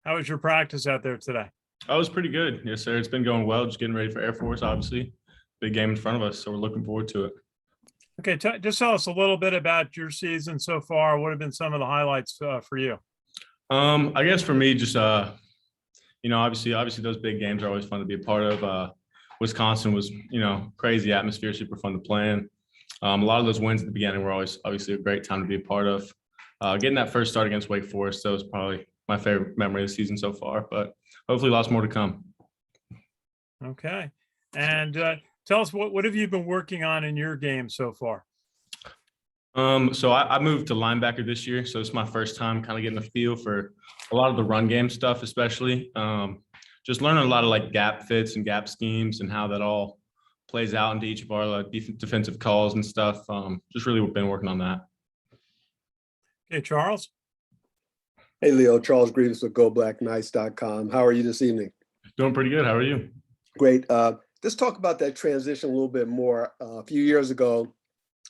How was your practice out there today? Oh, it was pretty good. Yes, sir. It's been going well. Just getting ready for Air Force, obviously. Big game in front of us, so we're looking forward to it. Okay, just tell us a little bit about your season so far. What have been some of the highlights for you? I guess for me, just obviously those big games are always fun to be a part of. Wisconsin was, crazy atmosphere, super fun to play in. A lot of those wins at the beginning were always obviously a great time to be a part of. Getting that first start against Wake Forest, that was probably my favorite memory of the season so far, but hopefully lots more to come. Okay. And tell us, what have you been working on in your game so far? So I moved to linebacker this year, so it's my first time kind of getting a feel for a lot of the run game stuff, especially just learning a lot of like gap fits and gap schemes and how that all plays out into each of our defensive calls and stuff. Just really been working on that. Okay, Charles. Hey, Leo, Charles Grievous with GoBlackKnights.com. How are you this evening? Doing pretty good. How are you? Great. Let's talk about that transition a little bit more. A few years ago,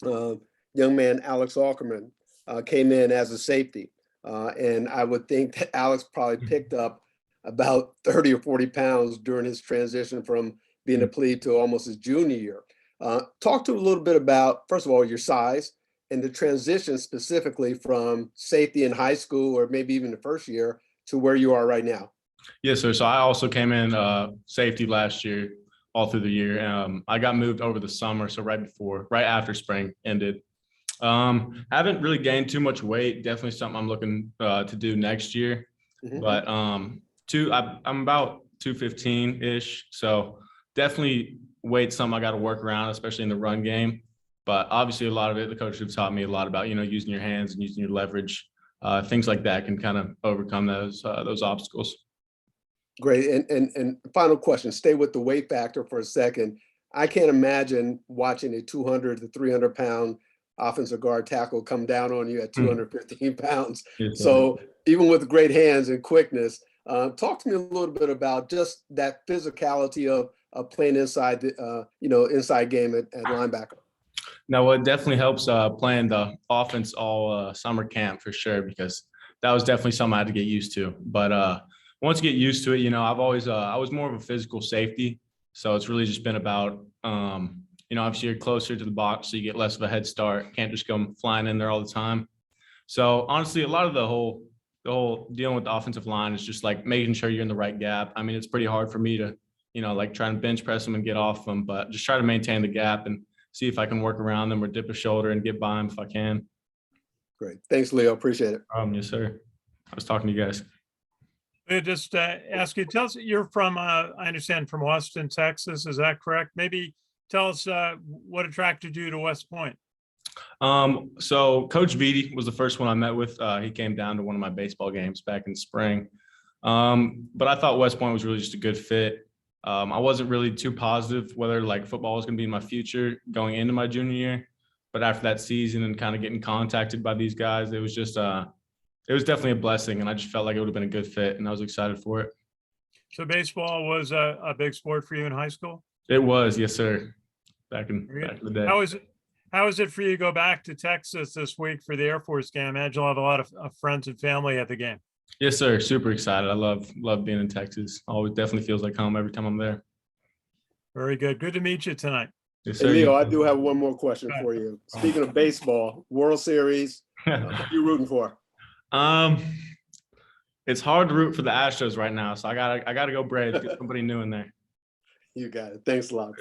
young man Alex Ackerman came in as a safety. And I would think that Alex probably picked up about 30 or 40 pounds during his transition from being a plebe to almost his junior year. Talk to a little bit about, first of all, your size and the transition specifically from safety in high school or maybe even the first year to where you are right now. Yes, sir. So I also came in safety last year, all through the year. I got moved over the summer, so right after spring ended. Haven't really gained too much weight. Definitely something I'm looking to do next year. Mm-hmm. But I'm about 215-ish, so definitely weight's something I got to work around, especially in the run game. But obviously, a lot of it, the coach have taught me a lot about using your hands and using your leverage. Things like that can kind of overcome those obstacles. Great. And final question, stay with the weight factor for a second. I can't imagine watching a 200 to 300 pound offensive guard tackle come down on you at 215 pounds. Yes, so even with great hands and quickness, talk to me a little bit about just that physicality of playing inside the inside game at linebacker. No, it definitely helps playing the offense all summer camp for sure, because that was definitely something I had to get used to. But once you get used to it, I've always I was more of a physical safety, so it's really just been about obviously you're closer to the box, so you get less of a head start. Can't just go flying in there all the time. So honestly, a lot of the whole dealing with the offensive line is just like making sure you're in the right gap. I mean, it's pretty hard for me to like try and bench press them and get off them, but just try to maintain the gap and see if I can work around them or dip a shoulder and get by them if I can. Great. Thanks, Leo. Appreciate it. Yes, sir. I was talking to you guys. Just ask you, tell us, you're from, I understand, from Austin, Texas. Is that correct? Maybe tell us what attracted you to West Point. So Coach Vitti was the first one I met with. He came down to one of my baseball games back in spring. But I thought West Point was really just a good fit. I wasn't really too positive whether like football was going to be in my future going into my junior year. But after that season and kind of getting contacted by these guys, it was just it was definitely a blessing, and I just felt like it would have been a good fit, and I was excited for it. So baseball was a big sport for you in high school? It was, yes, sir. Back in the day. How is it for you to go back to Texas this week for the Air Force game? I imagine you'll have a lot of friends and family at the game. Yes, sir. Super excited. I love being in Texas. Always definitely feels like home every time I'm there. Very good. Good to meet you tonight. Yes, sir. Hey, Leo, I do have one more question for you. Speaking of baseball, World Series, who are you rooting for? It's hard to root for the Astros right now, so I gotta go Braves. Get somebody new in there. You got it. Thanks a lot.